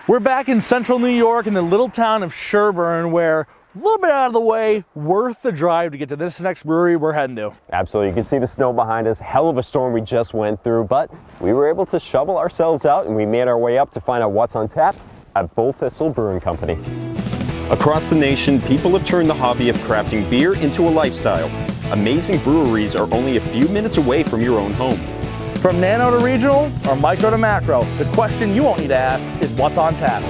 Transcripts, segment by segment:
We're back in central New York in the little town of Sherburne, where a little bit out of the way, worth the drive to get to this next brewery we're heading to. Absolutely. You can see the snow behind us. Hell of a storm we just went through, but we were able to shovel ourselves out and we made our way up to find out what's on tap at Bullthistle Brewing Company. Across the nation, people have turned the hobby of crafting beer into a lifestyle. Amazing breweries are only a few minutes away from your own home. From nano to regional or micro to macro, the question you won't need to ask is what's on tap.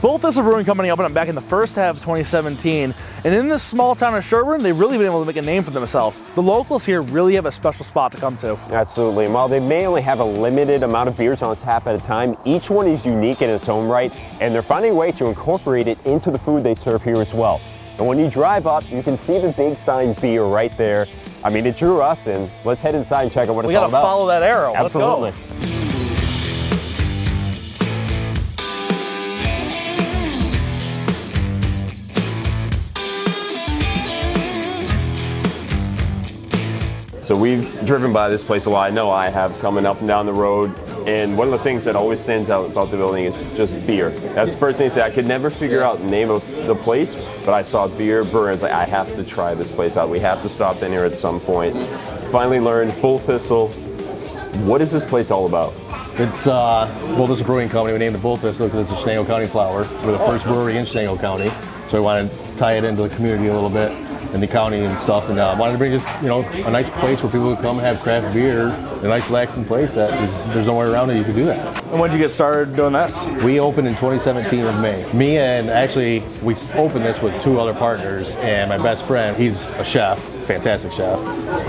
Bullthistle Brewing Company opened up back in the first half of 2017, and in this small town of Sherburne, they've really been able to make a name for themselves. The locals here really have a special spot to come to. Absolutely, and while they may only have a limited amount of beers on tap at a time, each one is unique in its own right, and they're finding a way to incorporate it into the food they serve here as well. And when you drive up, you can see the big sign beer right there. I mean, it drew us in. Let's head inside and check out what it's all about. We gotta follow that arrow. Absolutely. Let's go. So we've driven by this place a lot. I know I have, coming up and down the road. And one of the things that always stands out about the building is just beer. That's the first thing to say. I could never figure out the name of the place, but I saw beer, brewer. I was like, I have to try this place out. We have to stop in here at some point. Finally learned Bullthistle. What is this place all about? It's Bullthistle Brewing Company. We named it Bullthistle because it's a Chenango County flower. We're the first brewery in Chenango County, so we wanted to tie it into the community a little bit, and the county and stuff, and wanted to bring just, you know, a nice place where people can come and have craft beer, a nice relaxing place that there's nowhere around it you can do that. And when did you get started doing this? We opened in 2017 in May. Me and actually, we opened this with two other partners, and my best friend, he's a chef, fantastic chef.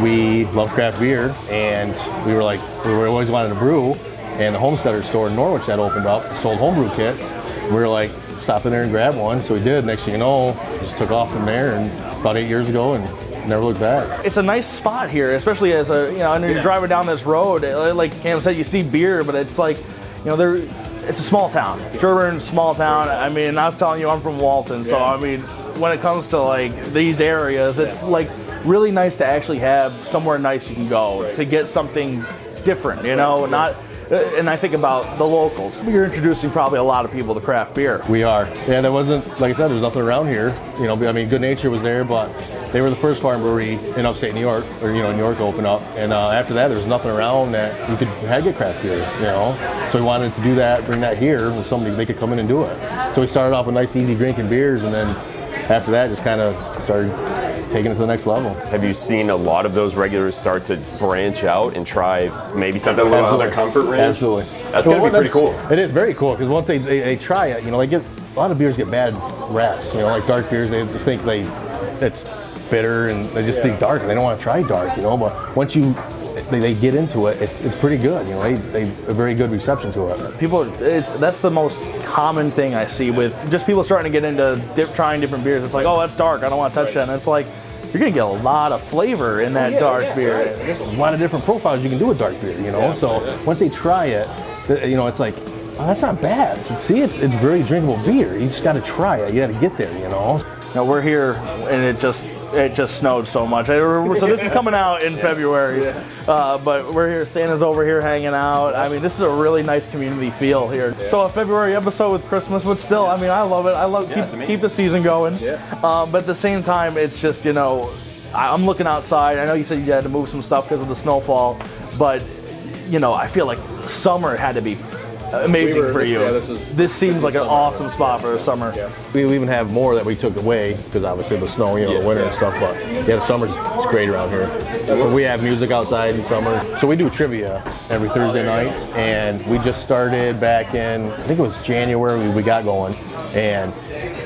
We love craft beer, and we were always wanted to brew, and the Homesteader store in Norwich that opened up sold homebrew kits. We were like, stop in there and grab one, so we did. Next thing you know, just took off from there, and about 8 years ago, and never looked back. It's a nice spot here, especially as a, you know, and you're driving down this road, like Cam said, you see beer, but it's like, you know, it's a small town. Sherburne's small town. I mean, I was telling you, I'm from Walton, so I mean, when it comes to like these areas, it's like really nice to actually have somewhere nice you can go to get something different, you know, not. And I think about the locals. You're introducing probably a lot of people to craft beer. We are. Yeah, there wasn't, like I said, there's nothing around here. You know, I mean, Good Nature was there, but they were the first farm brewery in upstate New York, or, you know, New York to open up. And after that, there was nothing around that you could get craft beer, you know. So we wanted to do that, bring that here with somebody, they could come in and do it. So we started off with nice, easy drinking beers, and then after that, just kind of started taking it to the next level. Have you seen a lot of those regulars start to branch out and try maybe something a little out of their comfort range? Absolutely. That's going to be pretty cool. It is very cool, because once they try it, you know, a lot of beers get bad raps, you know, like dark beers, they just think it's bitter, and they just think dark, and they don't want to try dark, you know, but once they get into it, it's pretty good, you know, they a very good reception to it. That's the most common thing I see with just people starting to get into trying different beers. It's like, oh, that's dark, I don't want to touch that, and it's like, you're gonna get a lot of flavor in that dark beer. Right. There's a lot of different profiles you can do with dark beer, you know, once they try it, you know, it's like, oh, that's not bad. So, see, it's very drinkable beer. You just got to try it. You got to get there, you know. Now we're here, and it just snowed so much. So this is coming out in February, but we're here. Santa's over here hanging out. I mean, this is a really nice community feel here. So a February episode with Christmas, but still, I mean, I love it. I love keep the season going. But at the same time, it's just, you know, I'm looking outside. I know you said you had to move some stuff because of the snowfall, but you know, I feel like summer had to be amazing for you. This seems like an awesome spot for the summer. We even have more that we took away because obviously the snow, you know, the winter and stuff. But yeah, the summer's it's great around here. We have music outside in summer, so we do trivia every Thursday nights, and we just started back in, I think it was January. We got going, and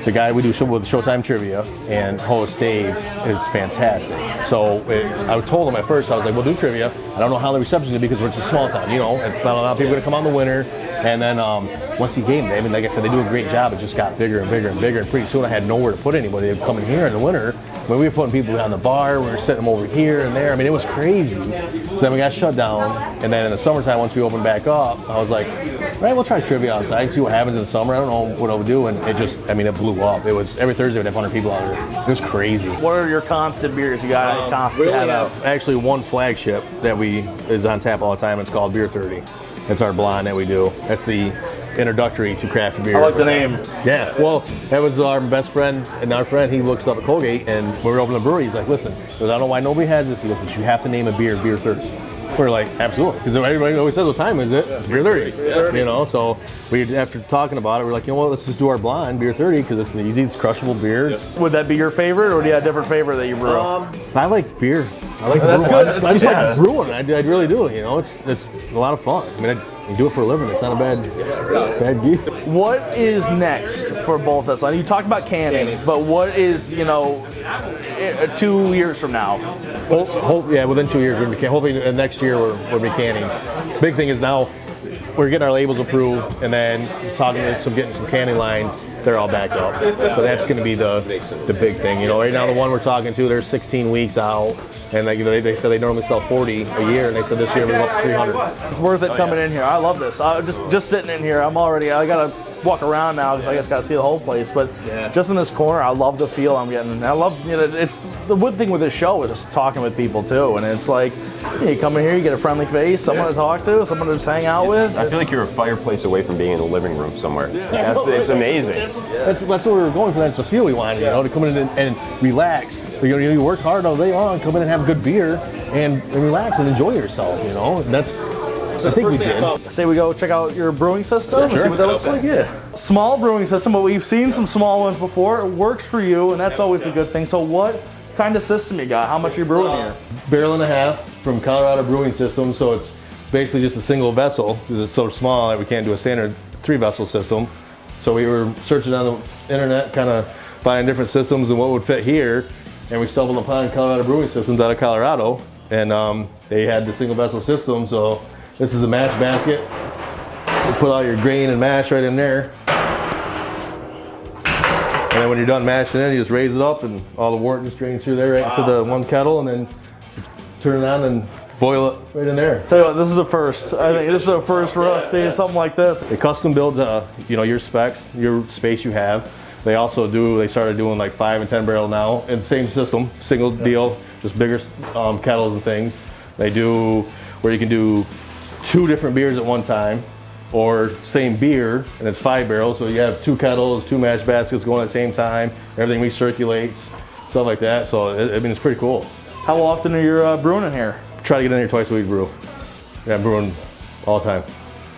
the guy we do with Showtime Trivia and host Dave is fantastic. So I told him at first, I was like, we'll do trivia. I don't know how the reception's gonna be because we're just a small town, you know, it's not a lot of people gonna come out in the winter. And then once he came, I mean, like I said, they do a great job. It just got bigger and bigger and bigger. And pretty soon I had nowhere to put anybody. They'd come in here in the winter. I mean, we were putting people behind the bar. We were setting them over here and there. I mean, it was crazy. So then we got shut down. And then in the summertime, once we opened back up, I was like, all right, we'll try trivia outside, see what happens in the summer. I don't know what I would do. And it just, I mean, it blew up. It was every Thursday we'd have 100 people out there. It was crazy. What are your constant beers you got constantly We have? have actually one flagship that is on tap all the time. It's called Beer 30. It's our blonde that we do. That's the introductory to craft beer. I like the name. Yeah, well, that was our best friend and our friend. He looks up at Colgate, and when we were opening the brewery, he's like, listen, I don't know why nobody has this. He goes, but you have to name a beer Beer 30. We're like, absolutely, because everybody always says, what time is it? Beer 30. You know, so we, after talking about it, we're like, you know what, let's just do our blonde Beer 30 because it's the easiest crushable beer. Would that be your favorite, or do you have a different favorite that you brew? I like beer. I like That's brewing. good. I just like brewing. I really do. You know, it's a lot of fun. I mean, you do it for a living. It's not a bad gig. What is next for Bullthistle? You talked about canning, but what is, 2 years from now? Within 2 years, we're gonna be hopefully next year we'll be canning. Big thing is now we're getting our labels approved, and then getting some canning lines. They're all backed up, so that's going to be the big thing. You know, right now the one we're talking to, they're 16 weeks out, and they said they normally sell 40 a year, and they said this year we're up to 300. It's worth it coming in here. I love this. Just sitting in here, I gotta walk around now because I guess gotta see the whole place. But just in this corner, I love the feel I'm getting. I love, it's the good thing with this show is just talking with people too, and it's like you come in here, you get a friendly face, someone to talk to, someone to just hang out with. I feel like you're a fireplace away from being in the living room somewhere. It's amazing. That's what we were going for. That's the feel we wanted, to come in and relax. You work hard all day long, come in and have good beer and relax and enjoy yourself. That's. I think we did. I say we go check out your brewing system and see what that looks like. Yeah. Small brewing system, but we've seen some small ones before. It works for you, and that's always a good thing. So what kind of system you got? How much are you brewing here? Barrel and a half from Colorado Brewing Systems. So it's basically just a single vessel because it's so small that we can't do a standard 3-vessel system. So we were searching on the internet, kind of finding different systems and what would fit here, and we stumbled upon Colorado Brewing Systems out of Colorado, and they had the single vessel system. So this is the mash basket. You put all your grain and mash right in there. And then when you're done mashing it, you just raise it up and all the wort just drains through there right into the one kettle, and then turn it on and boil it right in there. Tell you what, this is a first. I think this is a first for us seeing something like this. They custom build, your specs, your space you have. They started doing like 5 and 10 barrel now in the same system, single deal, just bigger kettles and things. They do where you can do 2 different beers at one time, or same beer and it's 5 barrels, so you have 2 kettles, 2 mash baskets going at the same time, everything recirculates, stuff like that. So it's pretty cool. How often are you brewing in here? Try to get in here twice a week, brew. Yeah, I'm brewing all the time.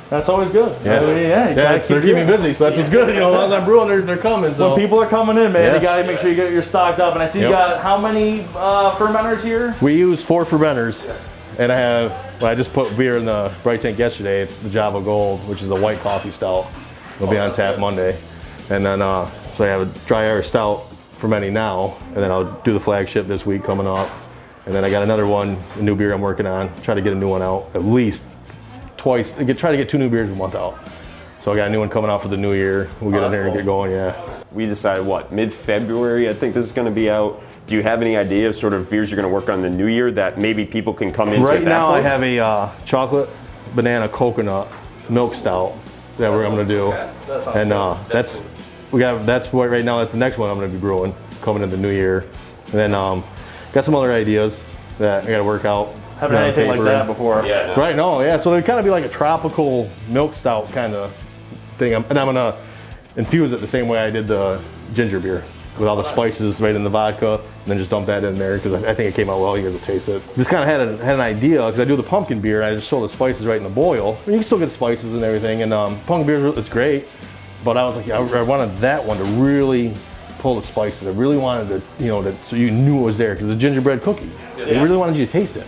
That's always good. Yeah, they're keeping me busy, so that's what's good. As long as I'm brewing, they're coming. So when people are coming in, man, you gotta make sure you're stocked up. And I see you got how many fermenters here? We use 4 fermenters, and I just put beer in the bright tank yesterday. It's the Java Gold, which is a white coffee stout. It'll be on tap Monday, and then so I have a dry Irish stout fermenting now, and then I'll do the flagship this week coming up, and then I got another one, a new beer I'm working on. Try to get a new one out at least twice. Try to get 2 new beers a month out. So I got a new one coming out for the new year. We'll get in there and get going. Yeah. We decided mid-February. I think this is going to be out. Do you have any idea of sort of beers you're going to work on the new year that maybe people can come into? Right now, I have a chocolate banana coconut milk stout that I'm going to do, and that's what right now. That's the next one I'm going to be brewing coming in the new year, and then got some other ideas that I got to work out. Haven't had anything like that before. Yeah. Right? No. Yeah. So it'd kind of be like a tropical milk stout kind of thing, and I'm going to infuse it the same way I did the ginger beer, with all the spices right in the vodka, and then just dump that in there because I think it came out well. You guys will taste it. Just kind of had an idea because I do the pumpkin beer. I just throw the spices right in the boil. I mean, you can still get spices and everything, and pumpkin beer it's great. But I was like, I wanted that one to really pull the spices. I really wanted to, so you knew it was there because it's a gingerbread cookie. I really wanted you to taste it.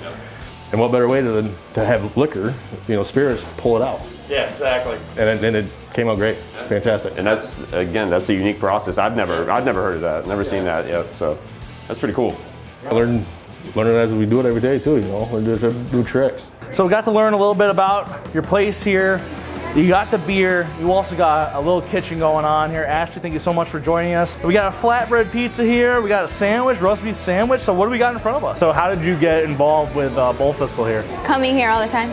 And what better way to have liquor, spirits, pull it out. Yeah, exactly. And it came out great, fantastic. And that's a unique process. I've never heard of that, never seen that yet. So that's pretty cool. Learn it as we do it every day too. Learn to do tricks. So we got to learn a little bit about your place here. You got the beer. You also got a little kitchen going on here. Ashley, thank you so much for joining us. We got a flatbread pizza here. We got a sandwich, roast beef sandwich. So what do we got in front of us? So how did you get involved with Bullthistle here? Coming here all the time.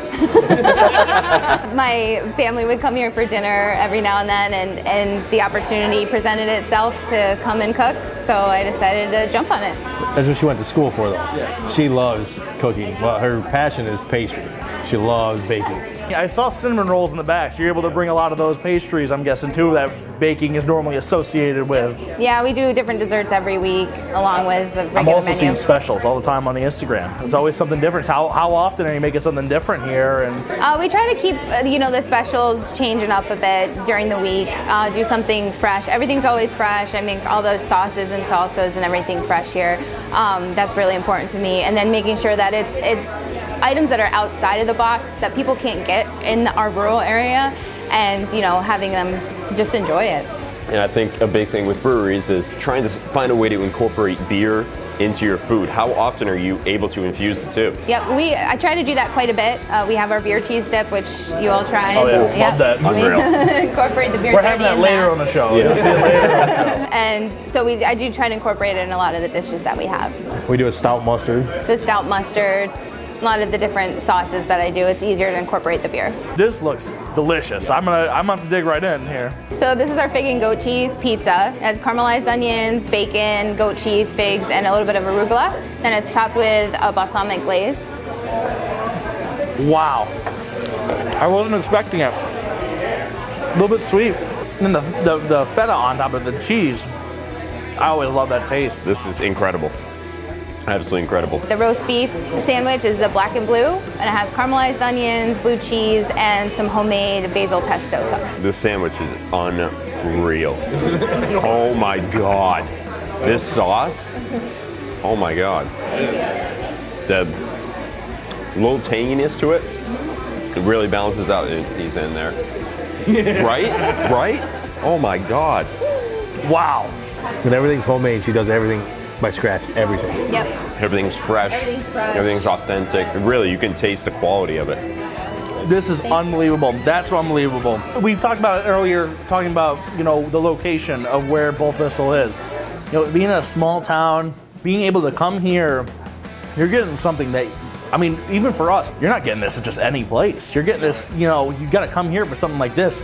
My family would come here for dinner every now and then, and the opportunity presented itself to come and cook. So I decided to jump on it. That's what she went to school for, though. Yeah. She loves cooking. Well, her passion is pastry. She loves baking. Yeah, I saw cinnamon rolls in the back, so you're able to bring a lot of those pastries, I'm guessing, too, that baking is normally associated with. Yeah, we do different desserts every week, along with the regular I'm also menu. seeing specials all the time on the Instagram. It's always something different. How often are you making something different here? And We try to keep, the specials changing up a bit during the week. Do something fresh. Everything's always fresh. I make all those sauces and salsas and everything fresh here. That's really important to me. And then making sure that it's items that are outside of the box that people can't get in our rural area, and having them just enjoy it. And I think a big thing with breweries is trying to find a way to incorporate beer into your food. How often are you able to infuse the two? Yep, I try to do that quite a bit. We have our beer cheese dip, which you all tried. Oh yeah, love that. Unreal. Incorporate the beer. We're having that later on the show. Yeah. You'll see it later on the show. And so I do try to incorporate it in a lot of the dishes that we have. We do a stout mustard. The stout mustard, a lot of the different sauces that I do, it's easier to incorporate the beer. This looks delicious. I'm gonna have to dig right in here. So this is our fig and goat cheese pizza. It has caramelized onions, bacon, goat cheese, figs, and a little bit of arugula. Then it's topped with a balsamic glaze. Wow. I wasn't expecting it. A little bit sweet. And then the feta on top of the cheese. I always love that taste. This is incredible. Absolutely incredible. The roast beef sandwich is the black and blue, and it has caramelized onions, blue cheese, and some homemade basil pesto sauce. This sandwich is unreal. Oh my God. This sauce, oh my God. The little tanginess to it, it really balances out. He's in there. Right? Oh my God. Wow. And everything's homemade. She does everything by scratch, everything. Yep. Everything's fresh. Everyth's authentic. Really, you can taste the quality of it. This is unbelievable. That's unbelievable. We talked about it earlier, talking about, the location of where Bullthistle is. Being in a small town, being able to come here, you're getting something that, even for us, you're not getting this at just any place. You're getting this, you got to come here for something like this.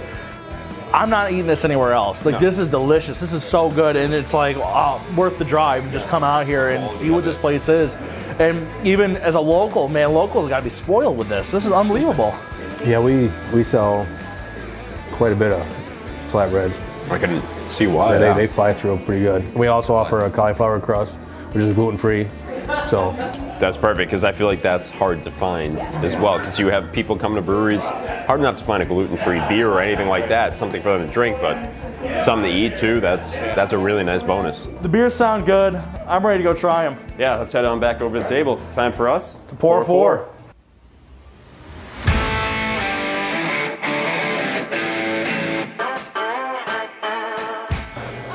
I'm not eating this anywhere else. This is delicious. This is so good, and it's worth the drive. Just come out here and see what this place is. And even as a local, locals got to be spoiled with this. This is unbelievable. Yeah, we sell quite a bit of flatbreads. I can see why. Yeah, they fly through pretty good. We also offer a cauliflower crust, which is gluten-free. So that's perfect, because I feel like that's hard to find as well, because you have people coming to breweries, hard enough to find a gluten-free beer or anything like that, something for them to drink, but something to eat too, that's a really nice bonus. The beers sound good. I'm ready to go try them. Yeah, let's head on back over to the table. Time for us to Pour four.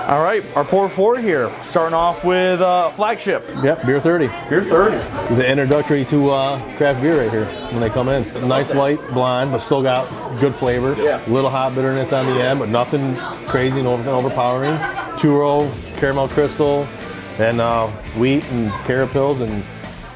All right, our pour four here. Starting off with Flagship. Yep, beer 30. Beer 30. The introductory to craft beer right here when they come in. A nice light blonde, but still got good flavor. Yeah. A little hot bitterness on the end, but nothing crazy, nothing overpowering. 2-row caramel crystal, and wheat and carapils, and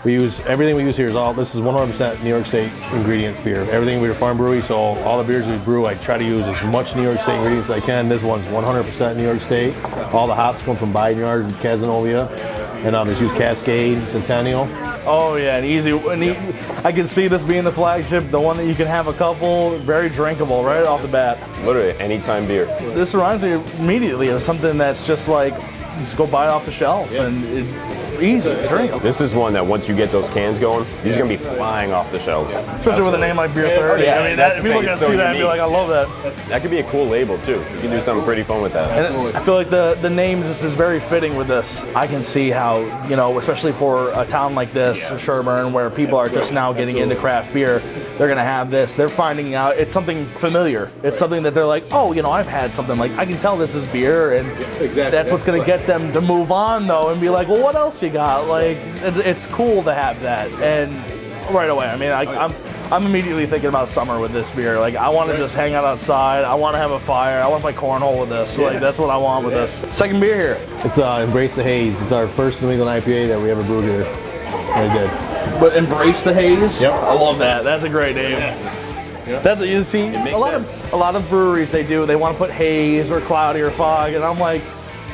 we use everything we use here this is 100% New York State ingredients beer. Everything we're a farm brewery, so all the beers we brew, I try to use as much New York State ingredients as I can. This one's 100% New York State. All the hops come from Vineyard and Casanova, and just use Cascade, Centennial. Oh yeah, and easy. I can see this being the Flagship, the one that you can have a couple, very drinkable right off the bat. Literally anytime beer. This reminds me immediately of something that's just just go buy it off the shelf and easy to drink. This is one that once you get those cans going, these are gonna be flying off the shelves. Especially with a name like Beer 30. People are gonna see that and be like, I love that. That could be a cool label too. You can do something pretty fun with that. And I feel like the name is very fitting with this. I can see how, especially for a town like this, Sherburne, where people are just now getting into craft beer, they're gonna have this. They're finding out it's something familiar. It's something that they're like, oh, I've had something I can tell this is beer, and that's what's gonna get them to move on though and be like, well, what else you got? It's cool to have that, and right away. I'm immediately thinking about summer with this beer. Like, I want to just hang out outside. I want to have a fire. I want to play cornhole with this. Like, that's what I want with this. Second beer here. It's Embrace the Haze. It's our first New England IPA that we ever brewed here. Very good. But Embrace the Haze? Yep. I love that. That's a great name. That's what you see. makes A lot of breweries, they want to put haze or cloudy or fog, and I'm like,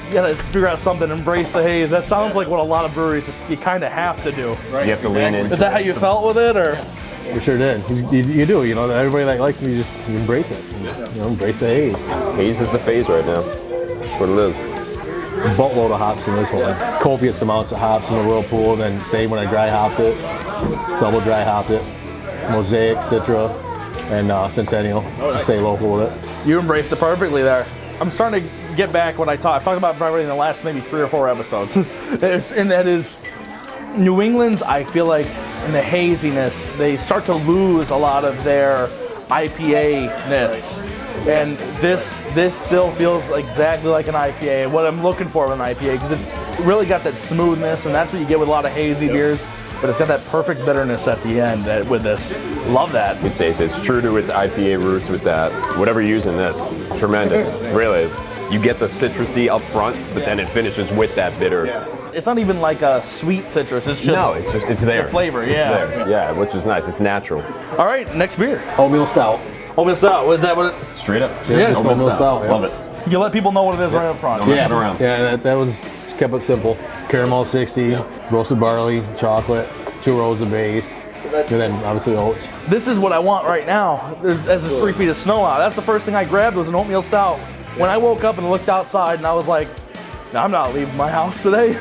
you gotta figure out something. Embrace the haze. That sounds like what a lot of breweries you kind of have to do. You have to lean in. Is that how you felt with it, or? We sure did. You do. You know, everybody that likes me, you embrace it. You know, embrace the haze. Haze is the phase right now. That's what it is. A boatload of hops in this one. Copious amounts of hops in the whirlpool, and then say when I dry hopped it, double dry hopped it. Mosaic, Citra, and Centennial. Stay local with it. You embraced it perfectly there. I'm starting to get back what I've talked about probably in the last maybe 3 or 4 episodes. And that is New England's, I feel like, in the haziness, they start to lose a lot of their IPA-ness. And this still feels exactly like an IPA, what I'm looking for with an IPA, because it's really got that smoothness, and that's what you get with a lot of hazy beers. But it's got that perfect bitterness at the end with this. Love that. Good taste. It's true to its IPA roots with that. Whatever you're using this, tremendous. Really. You get the citrusy up front, but then it finishes with that bitter. It's not even like a sweet citrus. It's just it's there. the flavor. It's there. Yeah, which is nice. It's natural. All right, next beer. Oatmeal Stout. Oatmeal Stout. What is that? What it? Straight up. Yeah, Oatmeal Stout. Yeah. Love it. You let people know what it is right up front. Don't mess it around. Yeah, that was kept it simple. Caramel 60, roasted barley, chocolate, 2 rows of base, and then obviously oats. This is what I want right now. As there's 3 feet of snow out. That's the first thing I grabbed was an oatmeal stout. When I woke up and looked outside, and I was like, I'm not leaving my house today.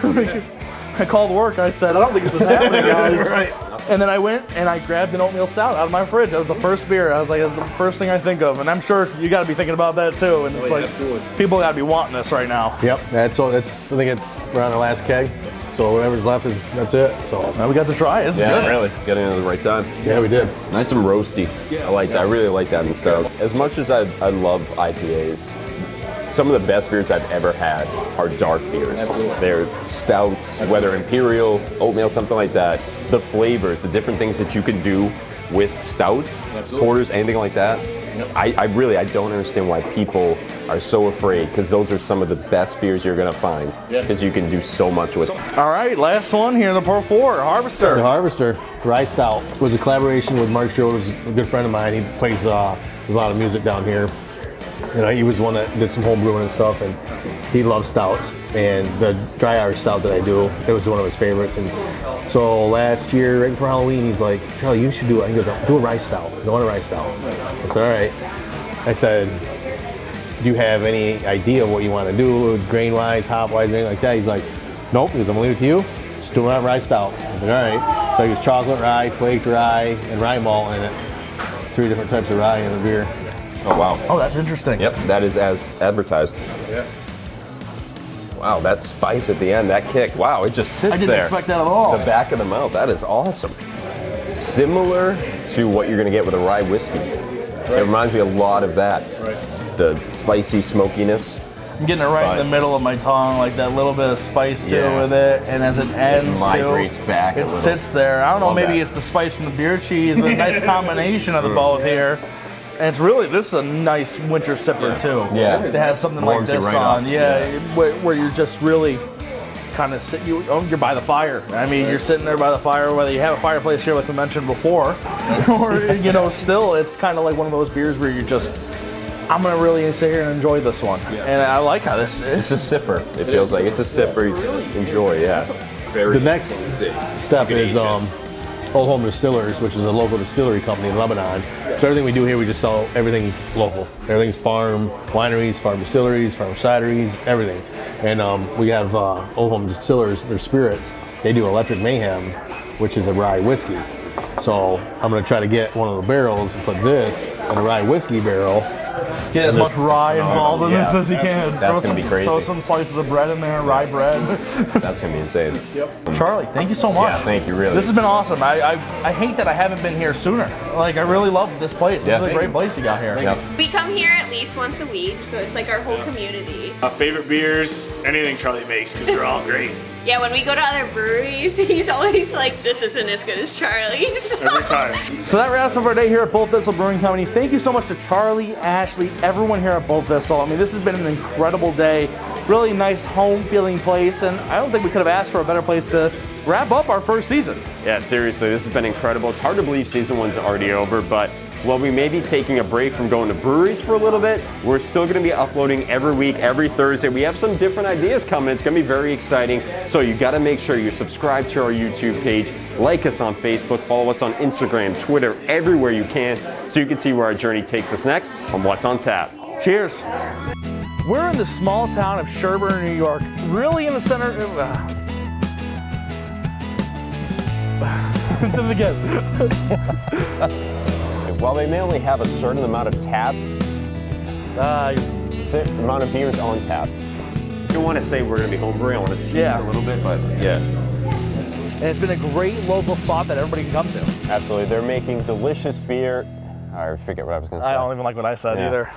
I called work. I said, I don't think this is happening, guys. Right. And then I went and I grabbed an oatmeal stout out of my fridge. That was the first beer. I was like, that's the first thing I think of. And I'm sure you got to be thinking about that too. And it's like, people got to be wanting this right now. Yep, I think it's around our last keg. So whatever's left that's it. So Now we got to try it. This is Yeah, good. really. Getting it at the right time. yeah, we did. Nice and roasty. I like that. I really like that in stout. As much as I love IPAs, some of the best beers I've ever had are dark beers. They're stouts, whether imperial, oatmeal, something like that. The flavors, the different things that you can do with stouts, porters, anything like that. I don't understand why people are so afraid, because those are some of the best beers you're gonna find, because you can do so much with them. All right, last one here in the Pour 4, Harvester. The Harvester Rye Stout was a collaboration with Mark Schroeder's a good friend of mine. He plays there's a lot of music down here. You know, he was one that did some home brewing and stuff, and he loves stouts. And the dry Irish stout that I do, it was one of his favorites. And so last year, right before Halloween, he's like, Charlie, you should do it. He goes, do a rice stout. I want a rice stout. I said, all right. I said, do you have any idea what you want to do, grain-wise, hop-wise, anything like that? He's like, nope. He goes, I'm going to leave it to you. Just do a rice stout. I said, all right. So I used chocolate rye, flaked rye, and rye malt in it. 3 different types of rye in the beer. Oh, wow. Oh, that's interesting. Yep, that is as advertised. Yeah. Wow, that spice at the end, that kick. Wow, it just sits there. I didn't expect that at all. The back of the mouth, that is awesome. Similar to what you're gonna get with a rye whiskey. It reminds me a lot of that. The spicy smokiness. I'm getting it right in the middle of my tongue, like that little bit of spice too with it, and as it ends migrates back a it little. sits there. I don't know, Love maybe that. it's the spice from the beer cheese, but a nice combination of the both here. And it's really, this is a nice winter sipper too. Yeah. To have something like Warms you this right on, up. where you're just really kind of you're by the fire. I mean, you're sitting there by the fire, whether you have a fireplace here like we mentioned before, or still it's kind of like one of those beers where you're just, I'm gonna really sit here and enjoy this one. And I like how this is. It's a sipper. It feels like it's a sipper you enjoy, yeah. The next step is Old Home Distillers, which is a local distillery company in Lebanon. So everything we do here, we just sell everything local. Everything's farm wineries, farm distilleries, farm cideries, everything. And we have Old Home Distillers, their spirits. They do Electric Mayhem, which is a rye whiskey. So I'm gonna try to get one of the barrels and put this in a rye whiskey barrel. Get as much rye involved in this as you can. That's gonna be crazy. Throw some slices of bread in there, rye bread. That's gonna be insane. Charlie, thank you so much. Yeah, thank you, really. This has been awesome. I hate that I haven't been here sooner. Like, I really love this place. This is a great place you got here. Yep. We come here at least once a week, so it's like our whole community. Favorite beers, anything Charlie makes, because they're all great. Yeah, when we go to other breweries, he's always like, this isn't as good as Charlie's. Every time. So that wraps up our day here at Bullthistle Brewing Company. Thank you so much to Charlie, Ashley, everyone here at Bullthistle. I mean, this has been an incredible day. Really nice home feeling place, and I don't think we could have asked for a better place to wrap up our first season. Yeah, seriously, this has been incredible. It's hard to believe season one's already over, but while we may be taking a break from going to breweries for a little bit, we're still going to be uploading every week, every Thursday. We have some different ideas coming. It's going to be very exciting. So you got to make sure you subscribe to our YouTube page, like us on Facebook, follow us on Instagram, Twitter, everywhere you can, so you can see where our journey takes us next on What's on Tap. Cheers. We're in the small town of Sherburne, New York, really in the center. Do it again. While they may only have a certain amount of taps, amount of beers on tap. I don't want to say we're going to be homebrewing. I want to tease a little bit, but yeah. And it's been a great local spot that everybody can come to. Absolutely. They're making delicious beer. I forget what I was going to say. I don't even like what I said either.